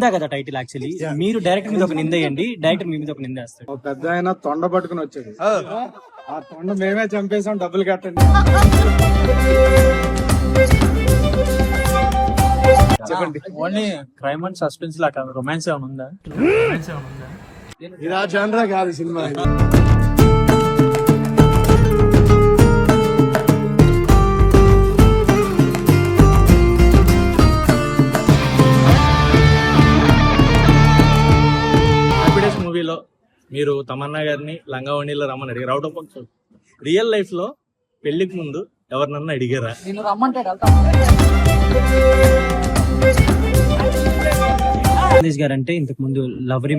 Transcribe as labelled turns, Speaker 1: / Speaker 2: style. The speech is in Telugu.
Speaker 1: నింద కదా టైటిల్ యాక్చువల్లీ. మీరు డైరెక్టర్ మీద ఒక నింద వేయండి, డైరెక్టర్ మీ మీద ఒక నింద వేస్తాడు.
Speaker 2: ఒక పెద్ద ఆయన తొండ పట్టుకుని వచ్చాడు. ఆ తొండ మేమే చంపేసాం, డబ్బులు కట్టండి.
Speaker 1: చెప్పండి. ఓన్లీ క్రైమ్ అండ్ సస్పెన్స్ లాగా రొమాన్స్ ఏమైనా ఉందా?
Speaker 2: ఇలా జనరా కాదు సినిమా.
Speaker 3: మూవీలో మీరు తమన్నా గారిని లంగావణిలో రమ్మని అడిగారు. అవుట్ ఆఫ్ రియల్ లైఫ్ లో పెళ్లికి ముందు ఎవరినన్నా అడిగారా?
Speaker 1: గారు అంటే ఇంతకు ముందు లవరీ